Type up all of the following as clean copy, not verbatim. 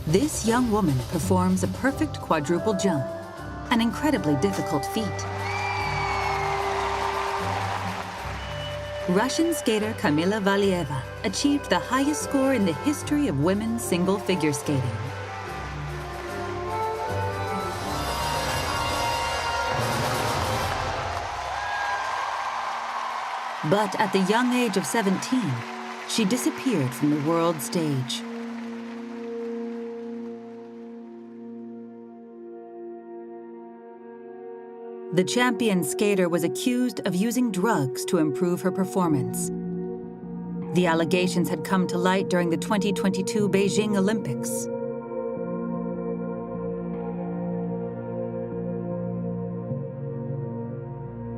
This young woman performs a perfect quadruple jump, an incredibly difficult feat. Russian skater Kamila Valieva achieved the highest score in the history of women's single figure skating. But at the young age of 17, she disappeared from the world stage. The champion skater was accused of using drugs to improve her performance. The allegations had come to light during the 2022 Beijing Olympics.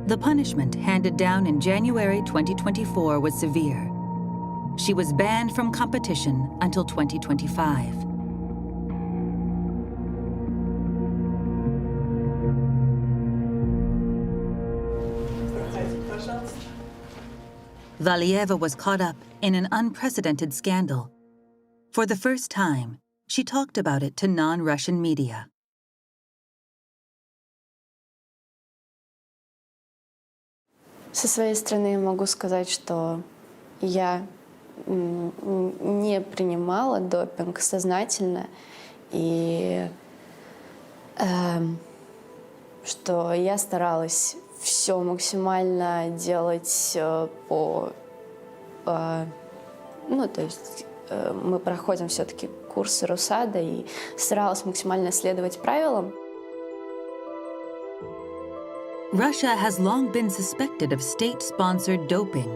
The punishment handed down in January 2024 was severe. She was banned from competition until 2025. Valieva was caught up in an unprecedented scandal. For the first time, she talked about it to non-Russian media. Со своей стороны я могу сказать, что я не принимала допинг сознательно, и что я старалась все максимально делать то есть мы проходим все-таки курсы РУСАДА, и старалась максимально следовать правилам. Russia has long been suspected of state-sponsored doping.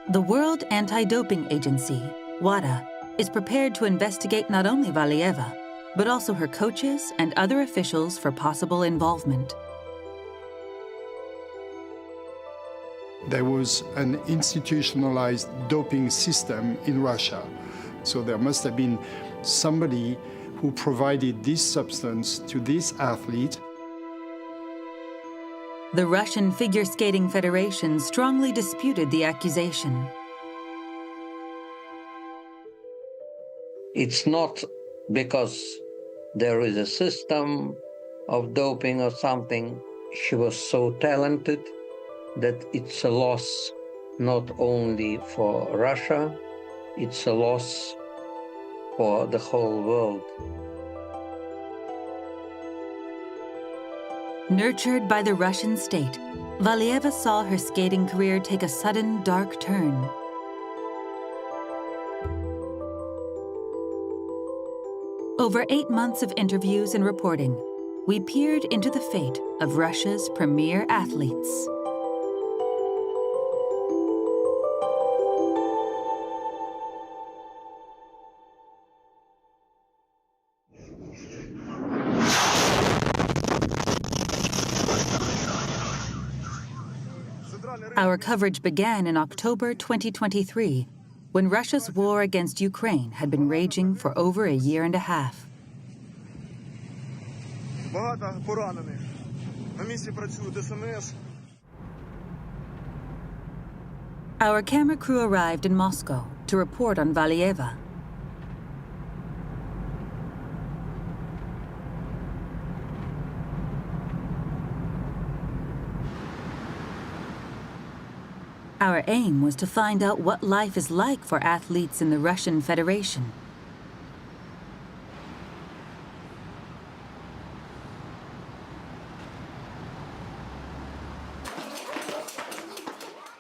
The World Anti-Doping Agency, WADA, is prepared to investigate not only Valieva, but also her coaches and other officials for possible involvement. There was an institutionalized doping system in Russia, so there must have been somebody who provided this substance to this athlete. The Russian Figure Skating Federation strongly disputed the accusation. It's not because there is a system of doping or something. She was so talented that it's a loss not only for Russia, it's a loss for the whole world. Nurtured by the Russian state, Valieva saw her skating career take a sudden dark turn. Over 8 months of interviews and reporting, we peered into the fate of Russia's premier athletes. Our coverage began in October 2023, when Russia's war against Ukraine had been raging for over a year and a half. Our camera crew arrived in Moscow to report on Valieva. Our aim was to find out what life is like for athletes in the Russian Federation.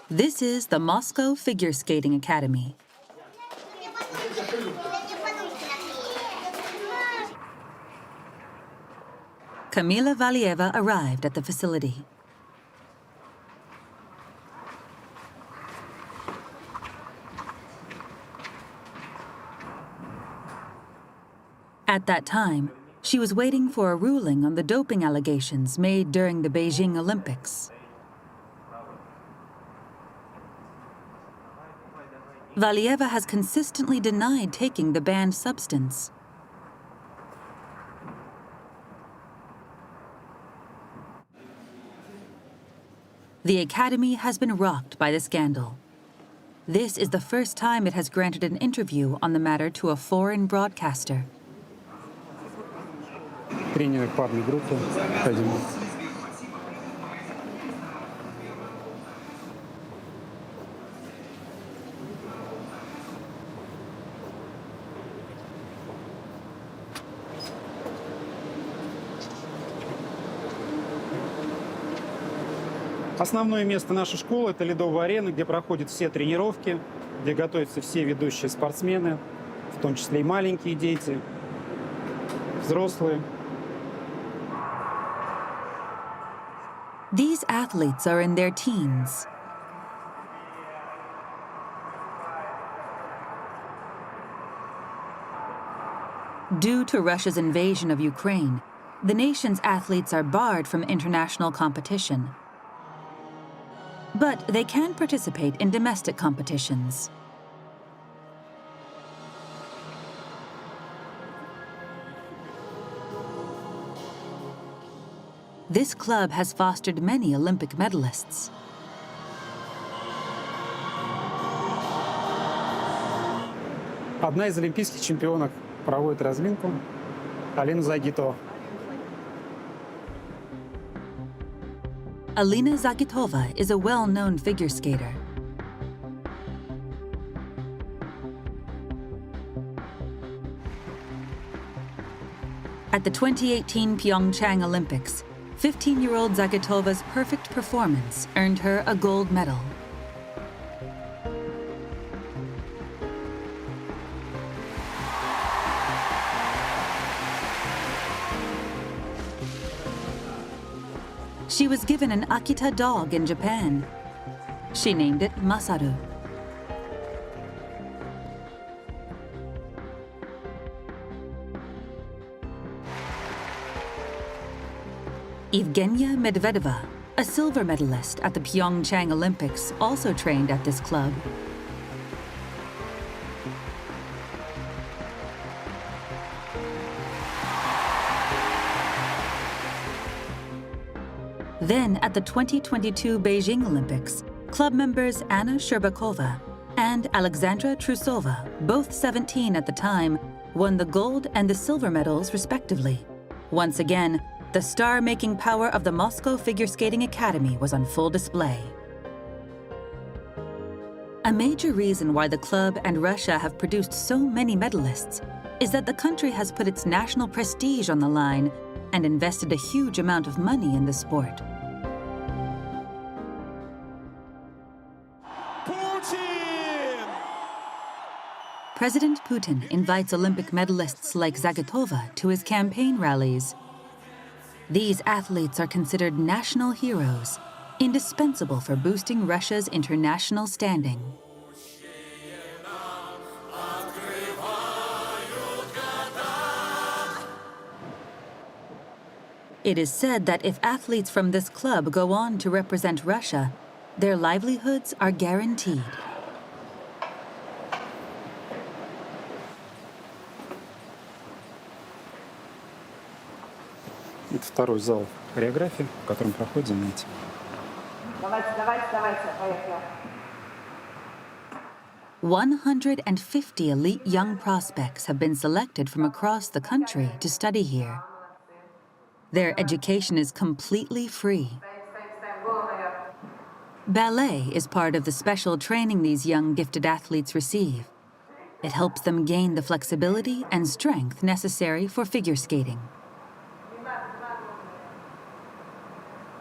This is the Moscow Figure Skating Academy. Kamila Valieva arrived at the facility. At that time, she was waiting for a ruling on the doping allegations made during the Beijing Olympics. Valieva has consistently denied taking the banned substance. The Academy has been rocked by the scandal. This is the first time it has granted an interview on the matter to a foreign broadcaster. Тренеры парной группы. Пойдем. Основное место нашей школы – это ледовая арена, где проходят все тренировки, где готовятся все ведущие спортсмены, в том числе и маленькие дети, взрослые. These athletes are in their teens. Due to Russia's invasion of Ukraine, the nation's athletes are barred from international competition. But they can participate in domestic competitions. This club has fostered many Olympic medalists. Одна из олимпийских чемпионок проводит разминку. Алина Загитова. Alina Zagitova is a well-known figure skater. At the 2018 Pyeongchang Olympics, 15-year-old Zagitova's perfect performance earned her a gold medal. She was given an Akita dog in Japan. She named it Masaru. Evgenia Medvedeva, a silver medalist at the Pyeongchang Olympics, also trained at this club. Then, at the 2022 Beijing Olympics, club members Anna Sherbakova and Alexandra Trusova, both 17 at the time, won the gold and the silver medals respectively. Once again, the star-making power of the Moscow Figure Skating Academy was on full display. A major reason why the club and Russia have produced so many medalists is that the country has put its national prestige on the line and invested a huge amount of money in the sport. President Putin invites Olympic medalists like Zagitova to his campaign rallies. These athletes are considered national heroes, indispensable for boosting Russia's international standing. It is said that if athletes from this club go on to represent Russia, their livelihoods are guaranteed. Это второй зал хореографии, в котором проходят занятия. Давайте, поехали. 150 elite young prospects have been selected from across the country to study here. Their education is completely free. Ballet is part of the special training these young gifted athletes receive. It helps them gain the flexibility and strength necessary for figure skating.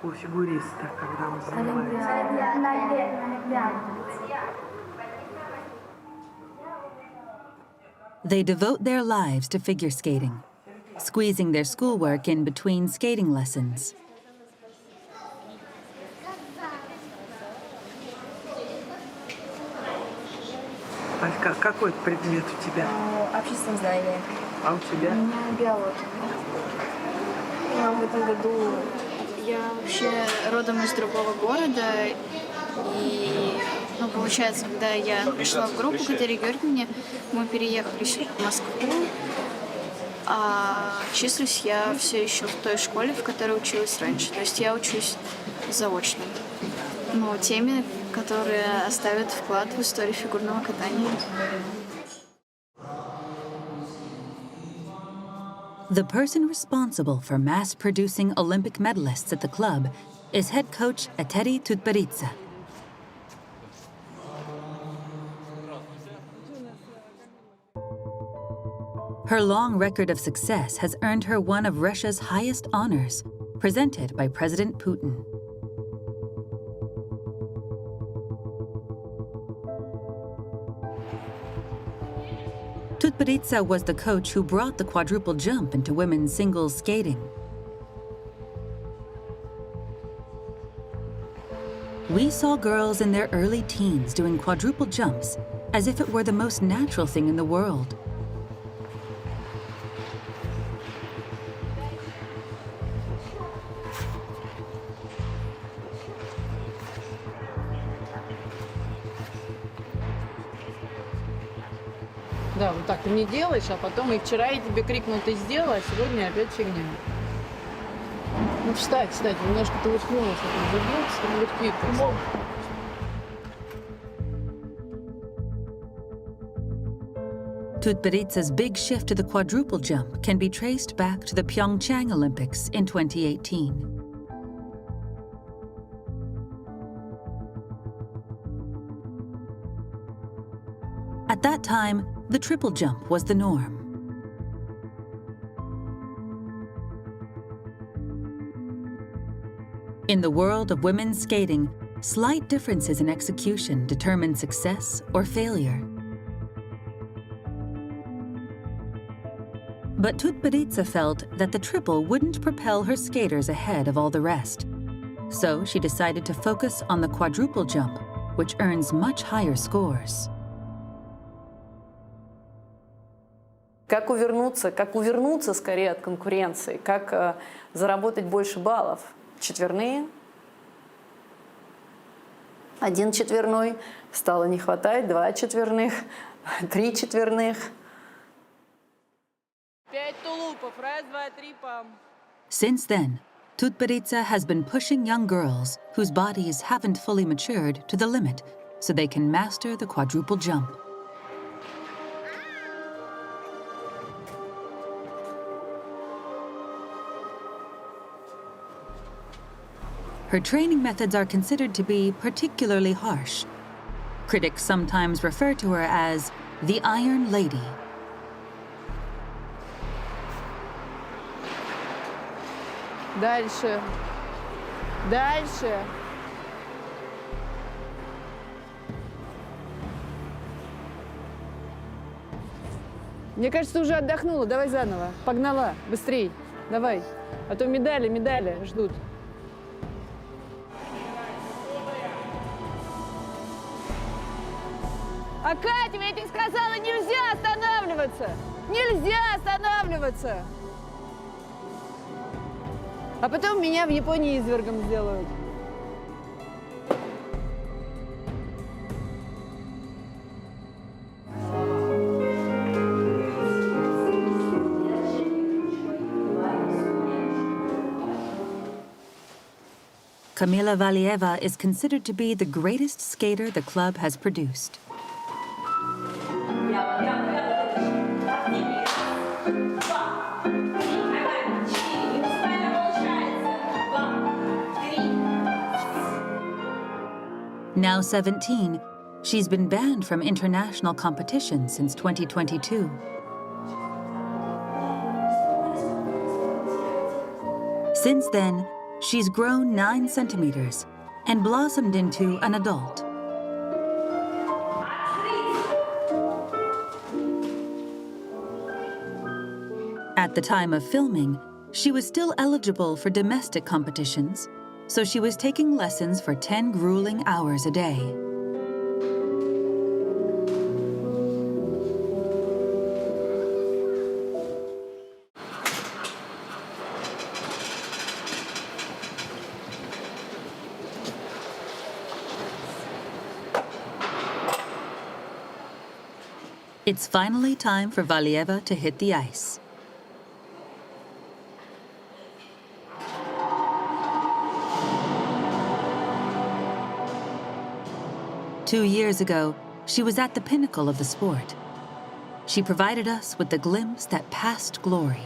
У фигуристов, когда он занимается. They devote their lives to figure skating, squeezing their schoolwork in between skating lessons. Алька, какой предмет у тебя? Общественное знание. А у тебя? У меня биология. В этом году я вообще родом из другого города. И, получается, когда я пришла в группу к Катерине Георгиевне, мы переехали в Москву. А числюсь я все еще в той школе, в которой училась раньше. То есть я учусь заочно. Но теме, которые оставят вклад в историю фигурного катания. The person responsible for mass-producing Olympic medalists at the club is head coach Eteri Tutberidze. Her long record of success has earned her one of Russia's highest honors, presented by President Putin. Tutberidze was the coach who brought the quadruple jump into women's singles skating. We saw girls in their early teens doing quadruple jumps as if it were the most natural thing in the world. Да, вот так ты не делаешь, а потом и вчера я тебе крикнул, ты сделала, а сегодня опять фигня. Ну встать, немножко ты уткнулась, забился, вертикался. Tutberidze's big shift to the quadruple jump can be traced back to the Pyeongchang Olympics in 2018. At that time, the triple jump was the norm. In the world of women's skating, slight differences in execution determine success or failure. But Tutberidze felt that the triple wouldn't propel her skaters ahead of all the rest. So she decided to focus on the quadruple jump, which earns much higher scores. Как увернуться скорее от конкуренции, как заработать больше баллов. Четверные. 1 четверной, стало не хватать, 2 четверных, 3 четверных. 5 тулупов, 1, 2, 3, пам. Since then, Tutberidze has been pushing young girls whose bodies haven't fully matured to the limit so they can master the quadruple jump. Her training methods are considered to be particularly harsh. Critics sometimes refer to her as the Iron Lady. Дальше. Дальше. Мне кажется, ты уже отдохнула. Давай заново. Погнала. Быстрей. Давай. А то медали ждут. А Катя, я тебе сказала, нельзя останавливаться! Нельзя останавливаться! А потом меня в Японии извергом сделают. Kamila Valieva is considered to be the greatest skater the club has produced. Now 17, she's been banned from international competition since 2022. Since then, she's grown 9 centimeters and blossomed into an adult. At the time of filming, she was still eligible for domestic competitions, so she was taking lessons for 10 grueling hours a day. It's finally time for Valieva to hit the ice. 2 years ago, she was at the pinnacle of the sport. She provided us with the glimpse that passed glory.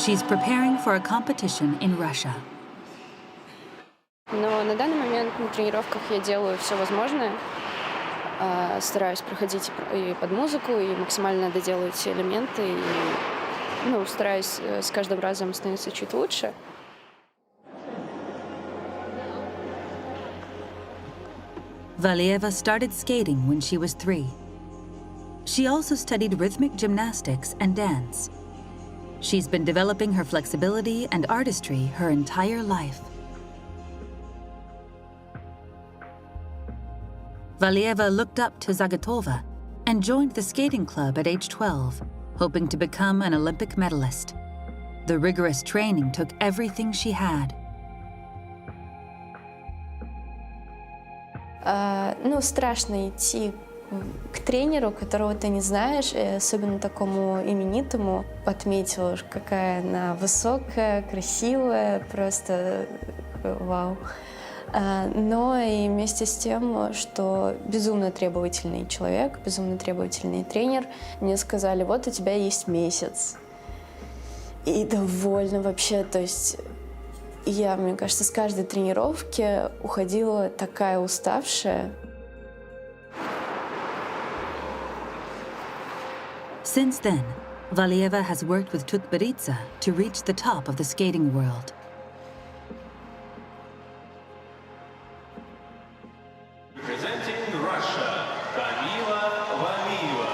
She's preparing for a competition in Russia. Но на данный момент на тренировках я делаю все возможное. Стараюсь проходить и под музыку, и максимально доделывать все элементы. И, стараюсь с каждым разом становиться чуть лучше. Valieva started skating when she was 3. She also studied rhythmic gymnastics and dance. She's been developing her flexibility and artistry her entire life. Valieva looked up to Zagatova and joined the skating club at age 12, hoping to become an Olympic medalist. The rigorous training took everything she had. Страшно идти к тренеру, которого ты не знаешь, и особенно такому именитому. Отметила, какая она высокая, красивая, просто вау. Но и вместе с тем, что безумно требовательный человек, безумно требовательный тренер, мне сказали: вот у тебя есть месяц. И довольно вообще, то есть я, мне кажется, с каждой тренировки уходила такая уставшая. Since then, Valieva has worked with Tutberidze to reach the top of the skating world. Representing Russia, Kamila Valieva.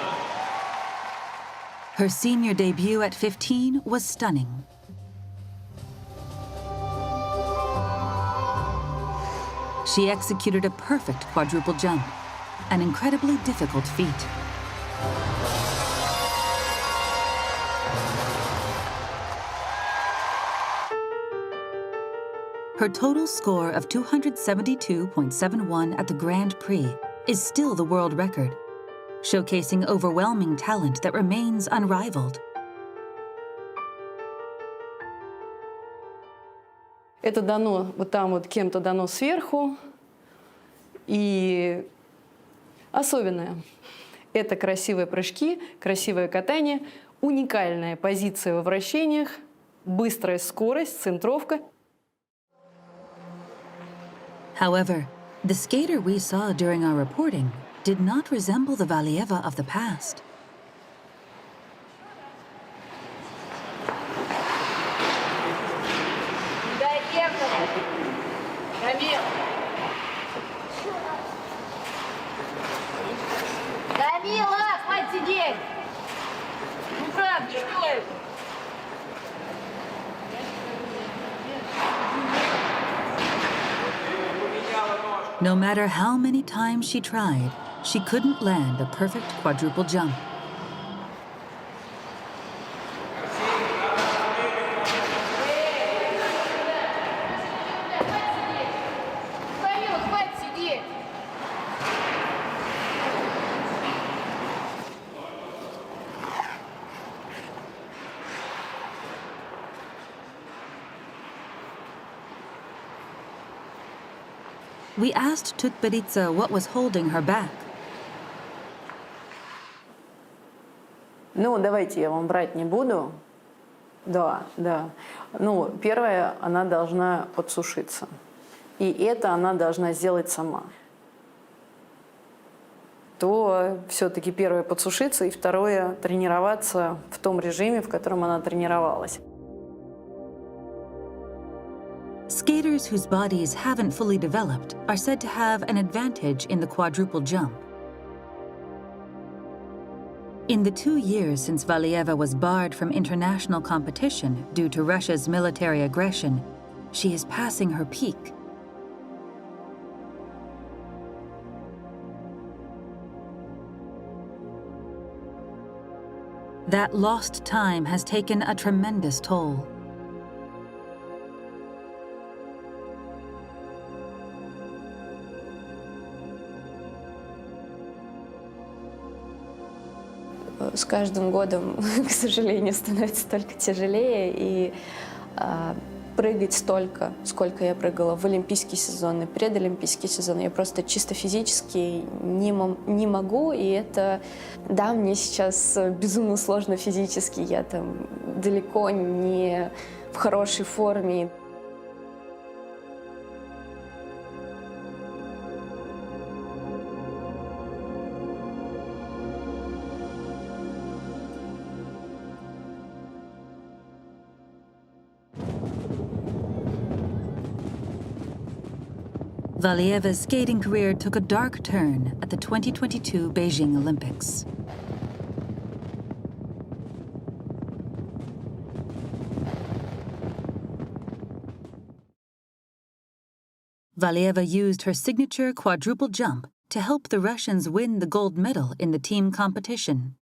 Her senior debut at 15 was stunning. She executed a perfect quadruple jump, an incredibly difficult feat. Her total score of 272.71 at the Grand Prix is still the world record, showcasing overwhelming talent that remains unrivaled. Это дано вот там вот кем-то дано сверху. И особенное. Это красивые прыжки, красивое катание, уникальная позиция во вращениях, быстрая скорость, центровка. However, the skater we saw during our reporting did not resemble the Valieva of the past. Камила, хватит сидеть! Ну правда, что это? No matter how many times she tried, she couldn't land a perfect quadruple jump. Камила, хватит сидеть! We asked Tutberidze what was holding her back. Ну, давайте я вам брать не буду. Да. Ну, первое, она должна подсушиться. И это она должна сделать сама. То все-таки первое подсушиться, и второе тренироваться в том режиме, в котором она тренировалась. Skaters whose bodies haven't fully developed are said to have an advantage in the quadruple jump. In the 2 years since Valieva was barred from international competition due to Russia's military aggression, she is passing her peak. That lost time has taken a tremendous toll. С каждым годом, к сожалению, становится только тяжелее, и прыгать столько, сколько я прыгала в олимпийский сезон и предолимпийский сезон, я просто чисто физически не могу, и это, да, мне сейчас безумно сложно физически, я там далеко не в хорошей форме. Valieva's skating career took a dark turn at the 2022 Beijing Olympics. Valieva used her signature quadruple jump to help the Russians win the gold medal in the team competition.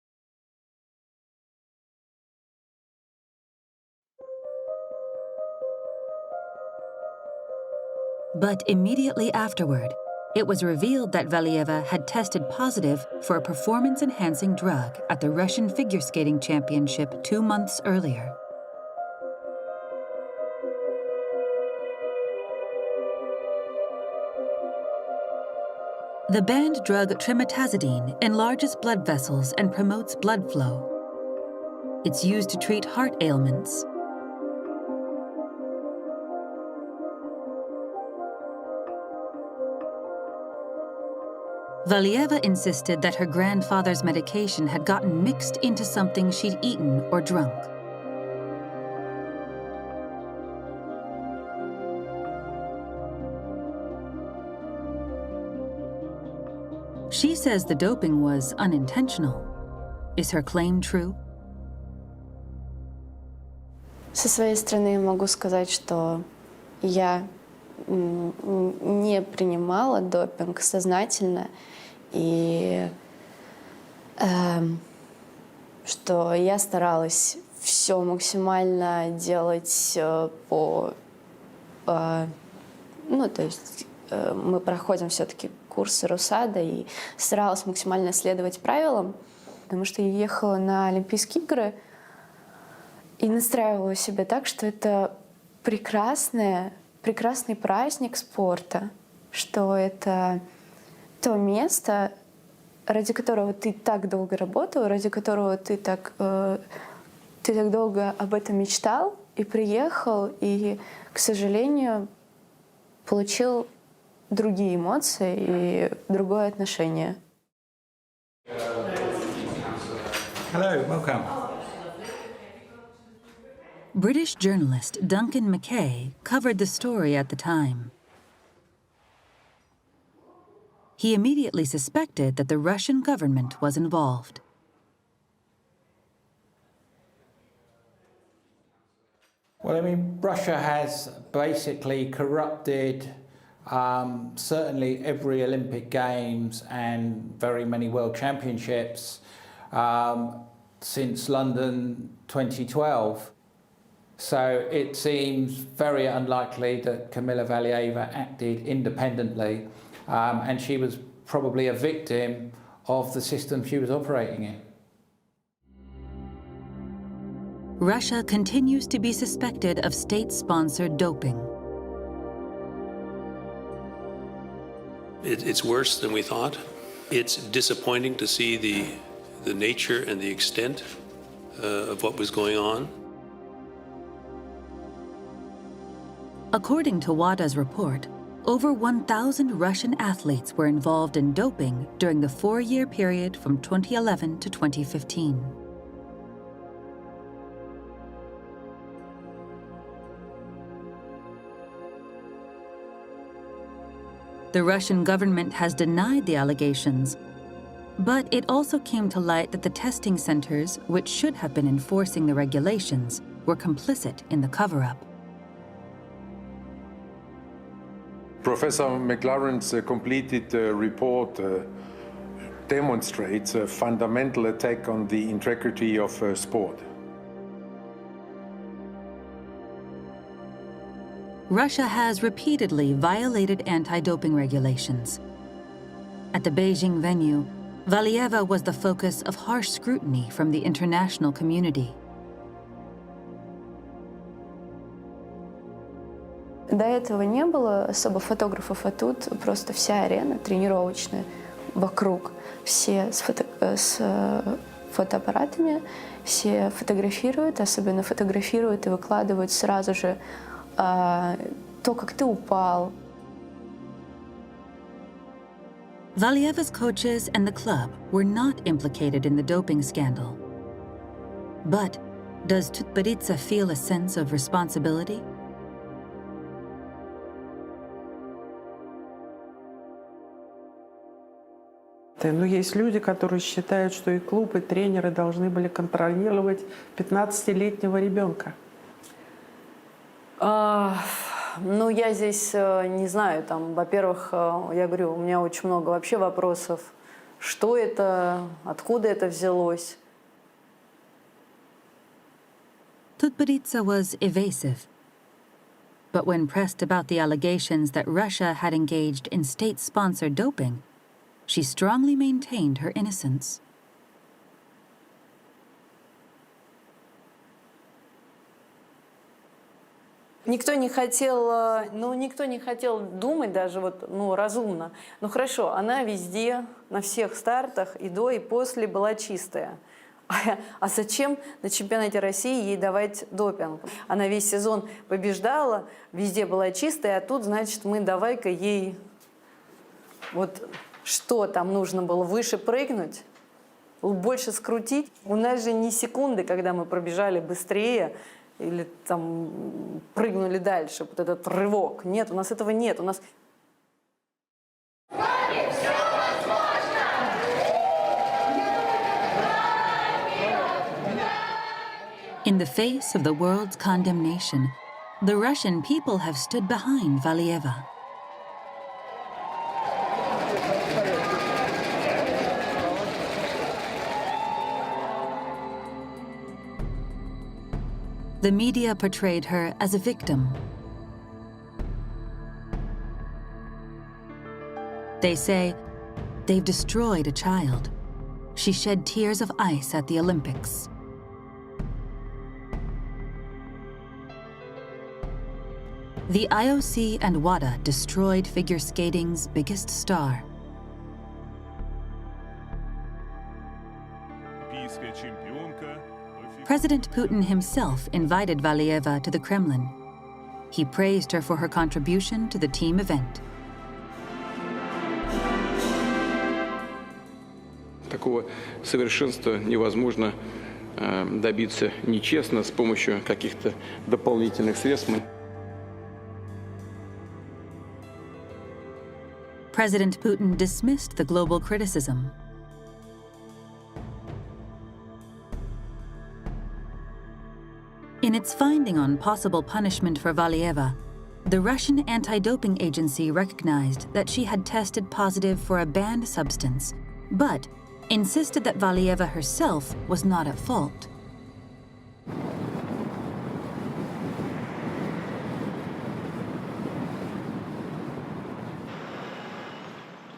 But immediately afterward, it was revealed that Valieva had tested positive for a performance-enhancing drug at the Russian figure skating championship 2 months earlier. The banned drug trimetazidine enlarges blood vessels and promotes blood flow. It's used to treat heart ailments. Valieva insisted that her grandfather's medication had gotten mixed into something she'd eaten or drunk. She says the doping was unintentional. Is her claim true? Со своей стороны я могу сказать, что я не принимала допинг сознательно, и что я старалась все максимально делать то есть мы проходим все-таки курсы РУСАДА, и старалась максимально следовать правилам, потому что я ехала на Олимпийские игры и настраивала себя так, что это прекрасный праздник спорта, что это то место, ради которого ты так долго работал, ради которого ты так долго об этом мечтал и приехал, и, к сожалению, получил другие эмоции и другое отношение. Hello, welcome. British journalist Duncan Mackay covered the story at the time. He immediately suspected that the Russian government was involved. Well, I mean, Russia has basically corrupted certainly every Olympic Games and very many World Championships since London 2012. So it seems very unlikely that Kamila Valieva acted independently, and she was probably a victim of the system she was operating in. Russia continues to be suspected of state-sponsored doping. It's worse than we thought. It's disappointing to see the nature and the extent of what was going on. According to WADA's report, over 1,000 Russian athletes were involved in doping during the 4-year period from 2011 to 2015. The Russian government has denied the allegations, but it also came to light that the testing centers, which should have been enforcing the regulations, were complicit in the cover-up. Professor McLaren's completed report demonstrates a fundamental attack on the integrity of sport. Russia has repeatedly violated anti-doping regulations. At the Beijing venue, Valieva was the focus of harsh scrutiny from the international community. До этого не было особо фотографов, а тут просто вся арена тренировочная вокруг. Все с фотоаппаратами, все фотографируют, особенно фотографируют и выкладывают сразу же то, как ты упал. Valieva's coaches and the club were not implicated in the doping scandal. But does Tutberidze feel a sense of responsibility? Но есть люди, которые считают, что и клуб, и тренеры должны были контролировать 15-летнего ребенка. Ну, я здесь не знаю, там, во-первых, я говорю, у меня очень много вообще вопросов. Что это, откуда это взялось? Tutberidze was evasive. But when pressed about the allegations that Russia had engaged in state-sponsored doping, she strongly maintained her innocence. Никто не хотел думать даже разумно. Ну хорошо, она везде, на всех стартах, и до, и после была чистая. А зачем на чемпионате России ей давать допинг? Она весь сезон побеждала, везде была чистая, а тут, значит, мы давай-ка ей... Вот что там нужно было? Выше прыгнуть? Больше скрутить? У нас же не секунды, когда мы пробежали быстрее, или там прыгнули дальше, вот этот рывок. Нет, у нас этого нет. У нас... In the face of the world's condemnation, the Russian people have stood behind Valieva. The media portrayed her as a victim. They say, they've destroyed a child. She shed tears of ice at the Olympics. The IOC and WADA destroyed figure skating's biggest star. President Putin himself invited Valieva to the Kremlin. He praised her for her contribution to the team event. Такого совершенства невозможно добиться нечестно с помощью каких-то дополнительных средств. President Putin dismissed the global criticism. In its finding on possible punishment for Valieva, the Russian anti-doping agency recognized that she had tested positive for a banned substance, but insisted that Valieva herself was not at fault.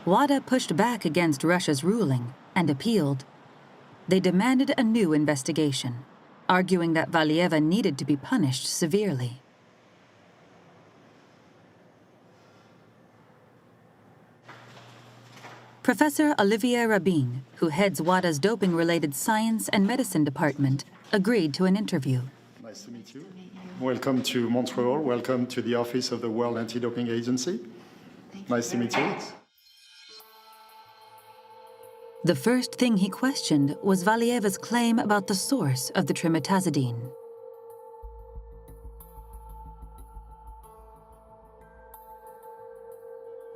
WADA pushed back against Russia's ruling and appealed. They demanded a new investigation, arguing that Valieva needed to be punished severely. Professor Olivier Rabin, who heads WADA's doping-related science and medicine department, agreed to an interview. Nice to meet you. Welcome to Montreal. Welcome to the office of the World Anti-Doping Agency. Nice to meet you. The first thing he questioned was Valieva's claim about the source of the trimetazidine.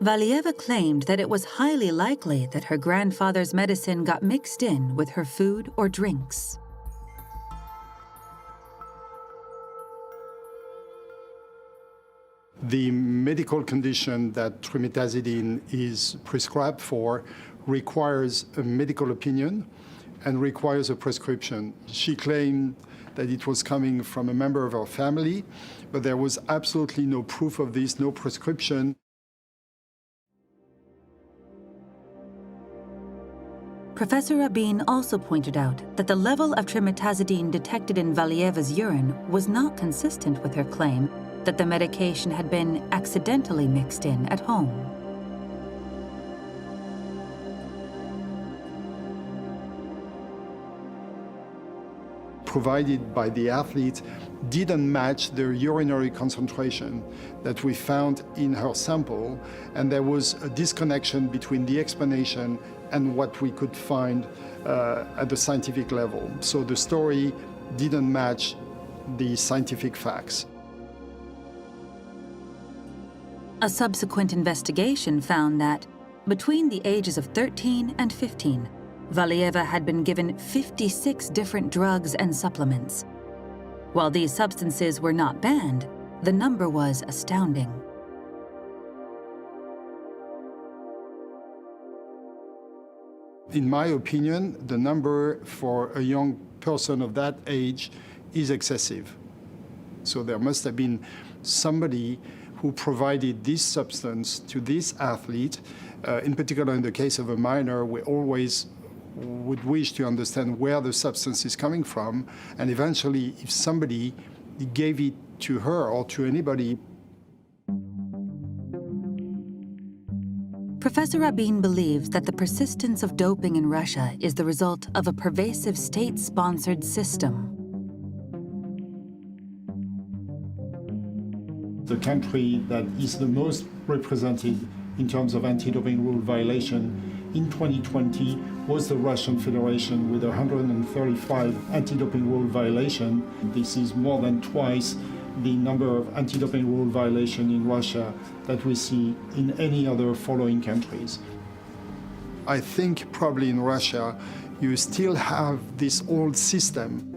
Valieva claimed that it was highly likely that her grandfather's medicine got mixed in with her food or drinks. The medical condition that trimetazidine is prescribed for requires a medical opinion and requires a prescription. She claimed that it was coming from a member of her family, but there was absolutely no proof of this, no prescription. Professor Rabin also pointed out that the level of trimetazidine detected in Valieva's urine was not consistent with her claim that the medication had been accidentally mixed in at home. Provided by the athlete didn't match the urinary concentration that we found in her sample, and there was a disconnection between the explanation and what we could find at the scientific level. So the story didn't match the scientific facts. A subsequent investigation found that between the ages of 13 and 15, Valieva had been given 56 different drugs and supplements. While these substances were not banned, the number was astounding. In my opinion, the number for a young person of that age is excessive. So there must have been somebody who provided this substance to this athlete. In particular, in the case of a minor, we always would wish to understand where the substance is coming from, and eventually, if somebody gave it to her or to anybody. Professor Rabin believes that the persistence of doping in Russia is the result of a pervasive state-sponsored system. The country that is the most represented in terms of anti-doping rule violation in 2020 was the Russian Federation with 135 anti-doping rule violations. This is more than twice the number of anti-doping rule violations in Russia that we see in any other following countries. I think probably in Russia you still have this old system.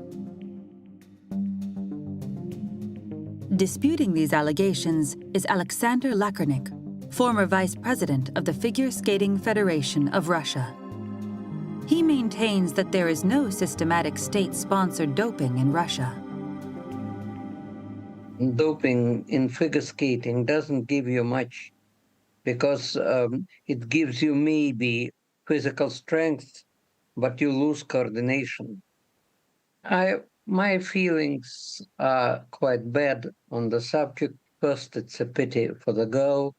Disputing these allegations is Alexander Lakarnik, former vice president of the Figure Skating Federation of Russia. He maintains that there is no systematic state-sponsored doping in Russia. Doping in figure skating doesn't give you much because it gives you maybe physical strength, but you lose coordination. My feelings are quite bad on the subject. First, it's a pity for the girl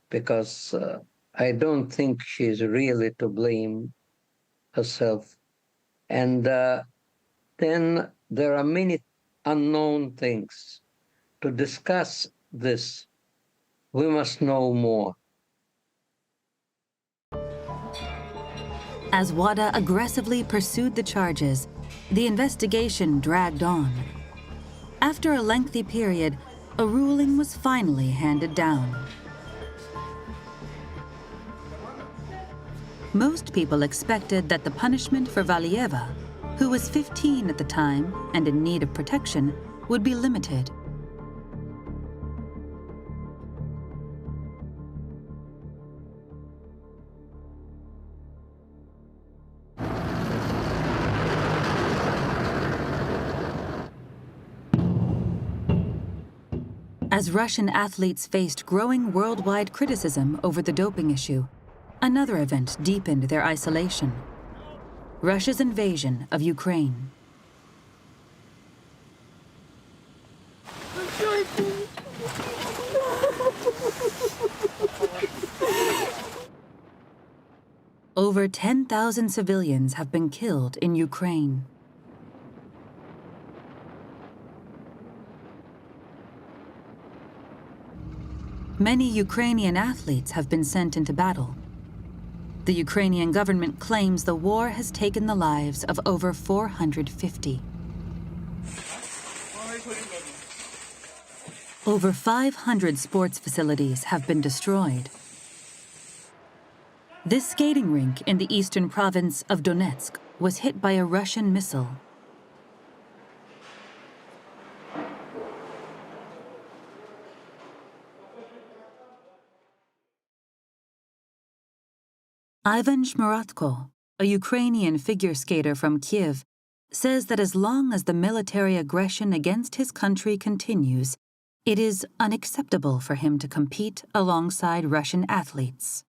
because I don't think she's really to blame herself. And then there are many unknown things. To discuss this, we must know more. As WADA aggressively pursued the charges, the investigation dragged on. After a lengthy period, a ruling was finally handed down. Most people expected that the punishment for Valieva, who was 15 at the time and in need of protection, would be limited. As Russian athletes faced growing worldwide criticism over the doping issue, another event deepened their isolation: Russia's invasion of Ukraine. Over 10,000 civilians have been killed in Ukraine. Many Ukrainian athletes have been sent into battle. The Ukrainian government claims the war has taken the lives of over 450. Over 500 sports facilities have been destroyed. This skating rink in the eastern province of Donetsk was hit by a Russian missile. Ivan Shmoratko, a Ukrainian figure skater from Kiev, says that as long as the military aggression against his country continues, it is unacceptable for him to compete alongside Russian athletes.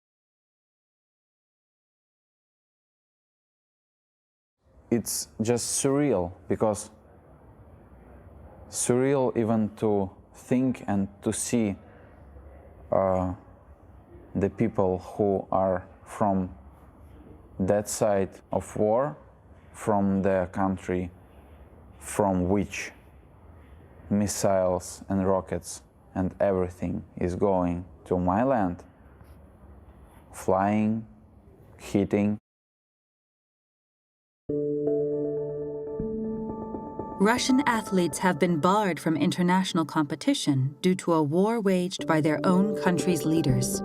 It's just surreal, because surreal even to think and to see the people who are from that side of war, from the country from which missiles and rockets and everything is going to my land, flying, hitting. Russian athletes have been barred from international competition due to a war waged by their own country's leaders.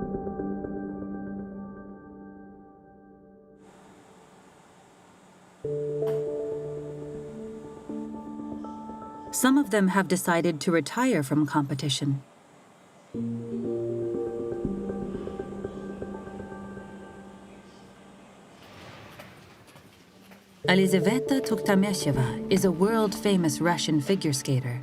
Some of them have decided to retire from competition. Elizaveta Tuktamesheva is a world-famous Russian figure skater.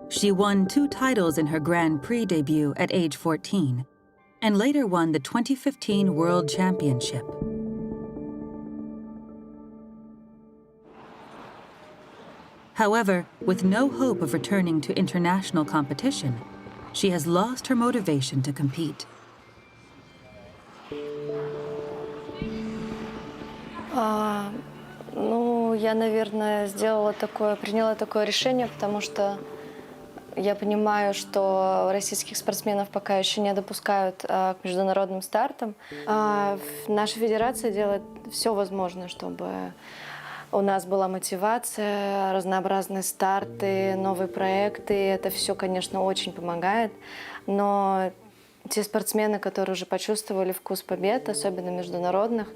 She won 2 titles in her Grand Prix debut at age 14, and later won the 2015 World Championship. However, with no hope of returning to international competition, she has lost her motivation to compete. Я, наверное, приняла такое решение, потому что я понимаю, что российских спортсменов пока еще не допускают к международным стартам. Наша федерация делает все возможное, чтобы у нас была мотивация, разнообразные старты, новые проекты. Это все, конечно, очень помогает. Но те спортсмены, которые уже почувствовали вкус побед, особенно международных,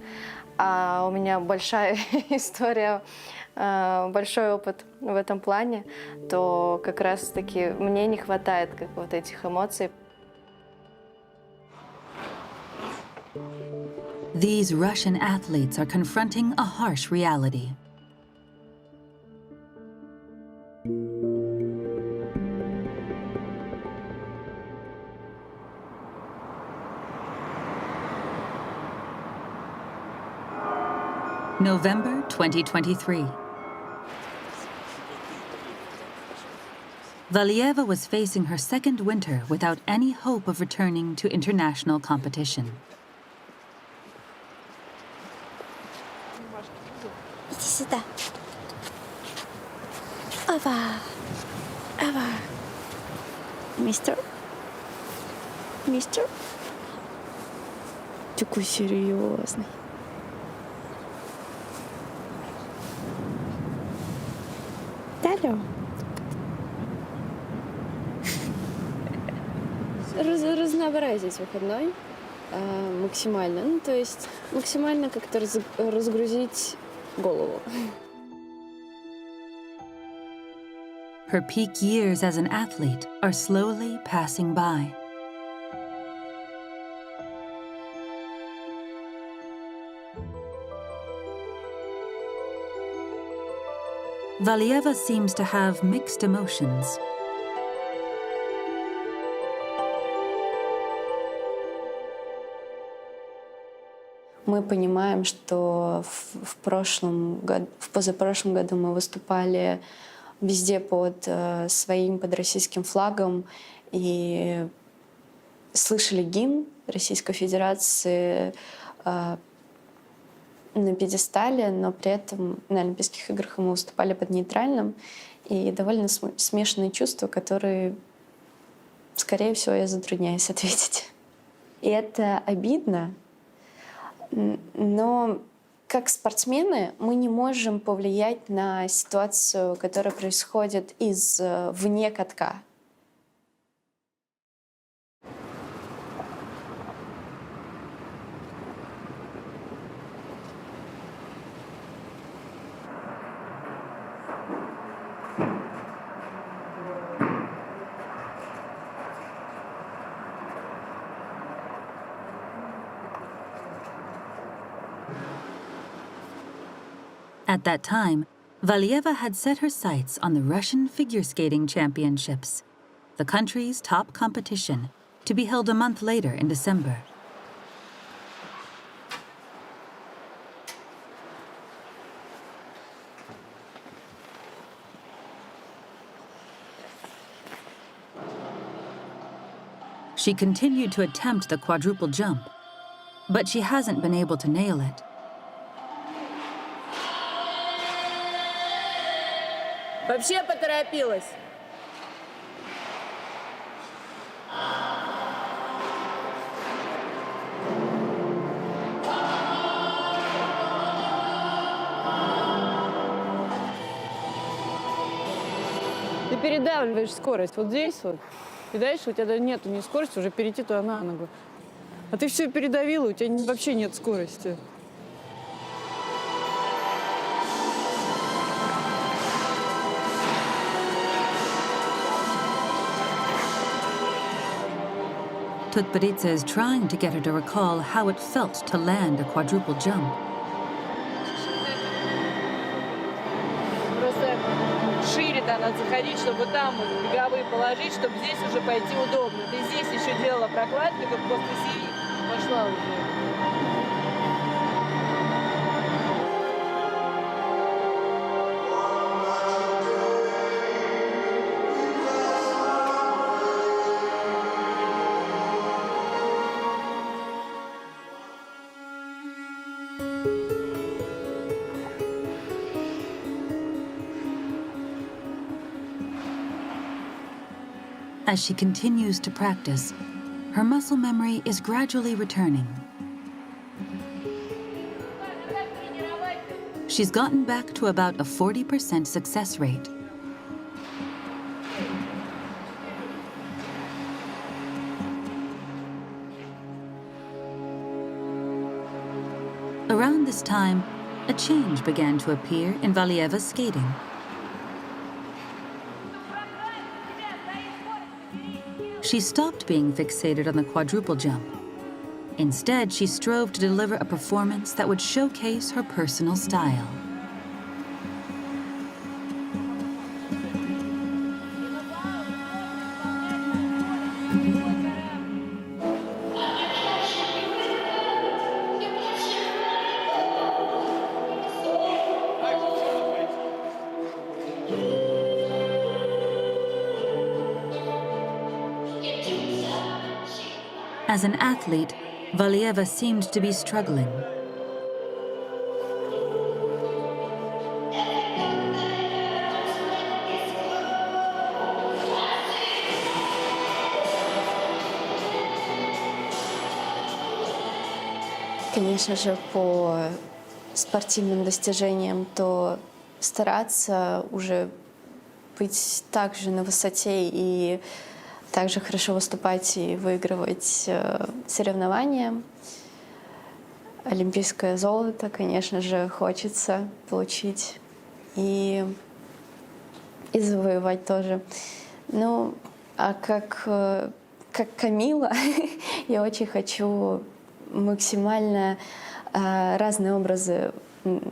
а у меня большая история, большой опыт в этом плане, то как раз-таки мне не хватает вот этих эмоций. These Russian athletes are confronting a harsh reality. November 2023. Valieva was facing her second winter without any hope of returning to international competition. Иди сюда. Ава. Ава. Мистер. Мистер. Такой серьезный. Алло. Разнообразить выходной максимально. Ну, то есть максимально как-то разгрузить голову. Her peak years as an athlete are slowly passing by. Valieva seems to have mixed emotions. Мы понимаем, что в позапрошлом году мы выступали везде под российским флагом и слышали гимн Российской Федерации на пьедестале, но при этом на Олимпийских играх мы выступали под нейтральным, и довольно смешанные чувства, которые, скорее всего, я затрудняюсь ответить. И это обидно, но как спортсмены мы не можем повлиять на ситуацию, которая происходит вне катка. At that time, Valieva had set her sights on the Russian Figure Skating Championships, the country's top competition, to be held a month later in December. She continued to attempt the quadruple jump, but she hasn't been able to nail it. Вообще поторопилась. Ты передавливаешь скорость вот здесь вот. И дальше у тебя нету ни скорости, уже перейти туда на ногу. А ты все передавила, у тебя вообще нет скорости. Tutberidze is trying to get her to recall how it felt to land a quadruple jump. Просто шире надо заходить, чтобы там вот беговые положить, чтобы здесь уже пойти удобно. Ты здесь еще делала прокладку, как после сии пошла уже. As she continues to practice, her muscle memory is gradually returning. She's gotten back to about a 40% success rate. Around this time, a change began to appear in Valieva's skating. She stopped being fixated on the quadruple jump. Instead, she strove to deliver a performance that would showcase her personal style. As an athlete, Valieva seemed to be struggling. Конечно же, по спортивным достижениям, то стараться уже быть также на высоте и также хорошо выступать и выигрывать соревнования. Олимпийское золото, конечно же, хочется получить и завоевать тоже. Ну, а как Камила, я очень хочу максимально разные образы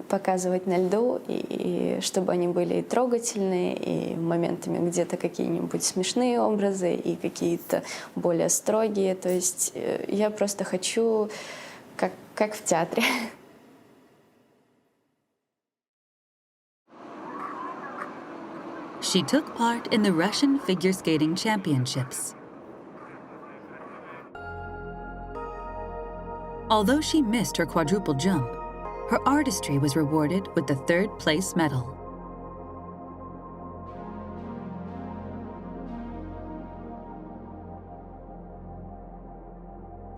показывать на льду, и чтобы они были и трогательные, и моментами где-то какие-нибудь смешные образы, и какие-то более строгие. То есть я просто хочу, как в театре. She took part in the Russian Figure Skating Championships. Although she missed her quadruple jump, her artistry was rewarded with the third-place medal.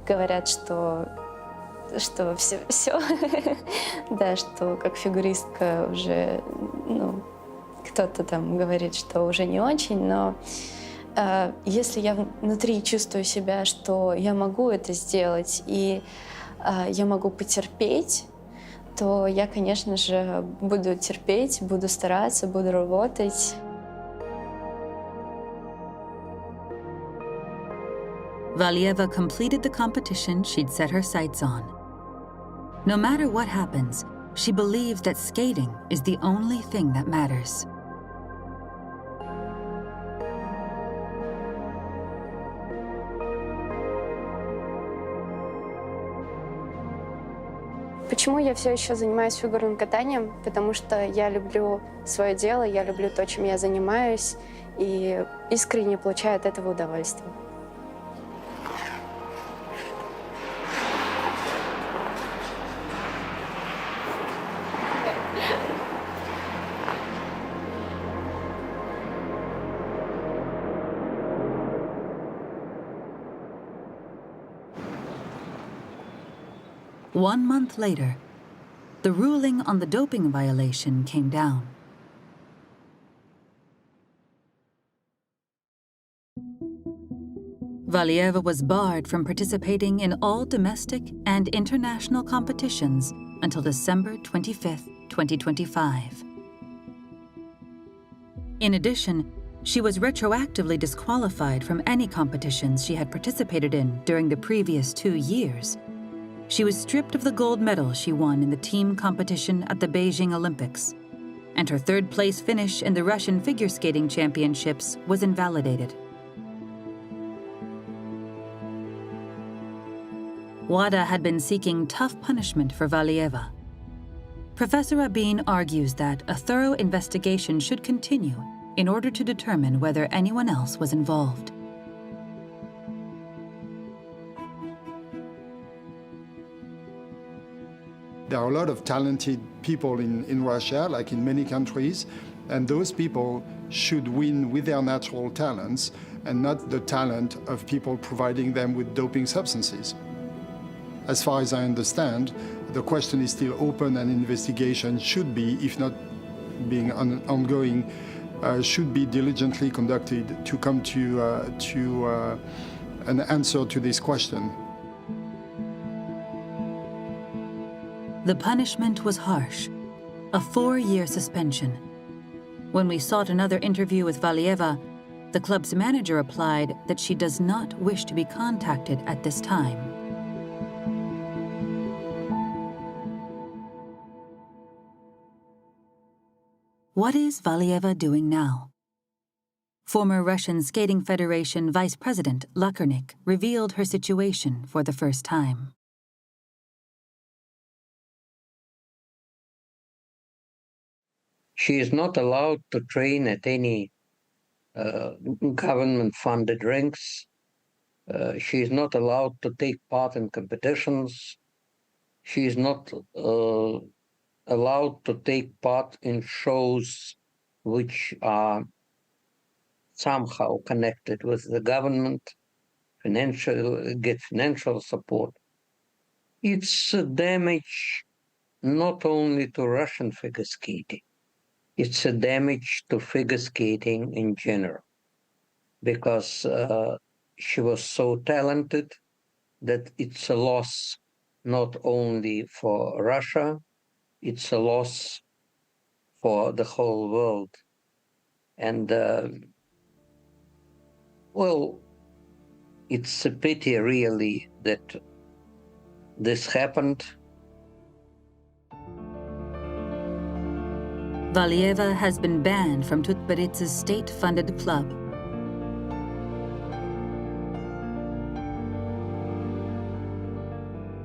Говорят, что все, да, что как фигуристка уже, ну, кто-то там говорит, что уже не очень, но если я внутри чувствую себя, что я могу это сделать и я могу потерпеть, то я, конечно же, буду терпеть, буду стараться, буду работать. Valieva completed the competition she'd set her sights on. No matter what happens, She believes that skating is the only thing that matters. Почему я все еще занимаюсь фигурным катанием? Потому что я люблю свое дело, я люблю то, чем я занимаюсь, и искренне получаю от этого удовольствие. One month later, the ruling on the doping violation came down. Valieva was barred from participating in all domestic and international competitions until December 25, 2025. In addition, she was retroactively disqualified from any competitions she had participated in during the previous 2 years. She was stripped of the gold medal she won in the team competition at the Beijing Olympics, and her third-place finish in the Russian figure skating championships was invalidated. WADA had been seeking tough punishment for Valieva. Professor Rabin argues that a thorough investigation should continue in order to determine whether anyone else was involved. There are a lot of talented people in Russia, like in many countries, and those people should win with their natural talents and not the talent of people providing them with doping substances. As far as I understand, the question is still open and investigation should be, if not being ongoing, should be diligently conducted to come to an answer to this question. The punishment was harsh, a 4-year suspension. When we sought another interview with Valieva, the club's manager replied that she does not wish to be contacted at this time. What is Valieva doing now? Former Russian Skating Federation Vice President Lakernik revealed her situation for the first time. She is not allowed to train at any government-funded rinks. She is not allowed to take part in competitions. She is not allowed to take part in shows which are somehow connected with the government, get financial support. It's a damage not only to Russian figure skating, it's a damage to figure skating in general, because she was so talented that it's a loss not only for Russia, it's a loss for the whole world. And, well, it's a pity really that this happened. Valieva has been banned from Tutberits's state-funded club.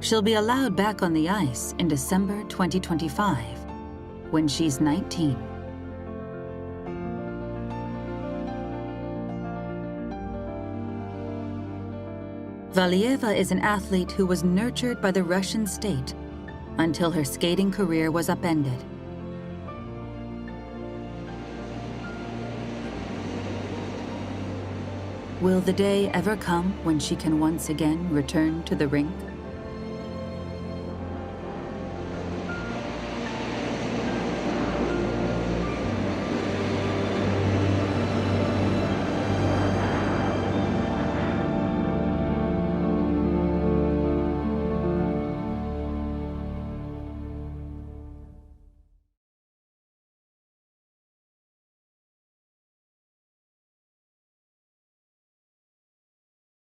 She'll be allowed back on the ice in December 2025, when she's 19. Valieva is an athlete who was nurtured by the Russian state until her skating career was upended. Will the day ever come when she can once again return to the rink?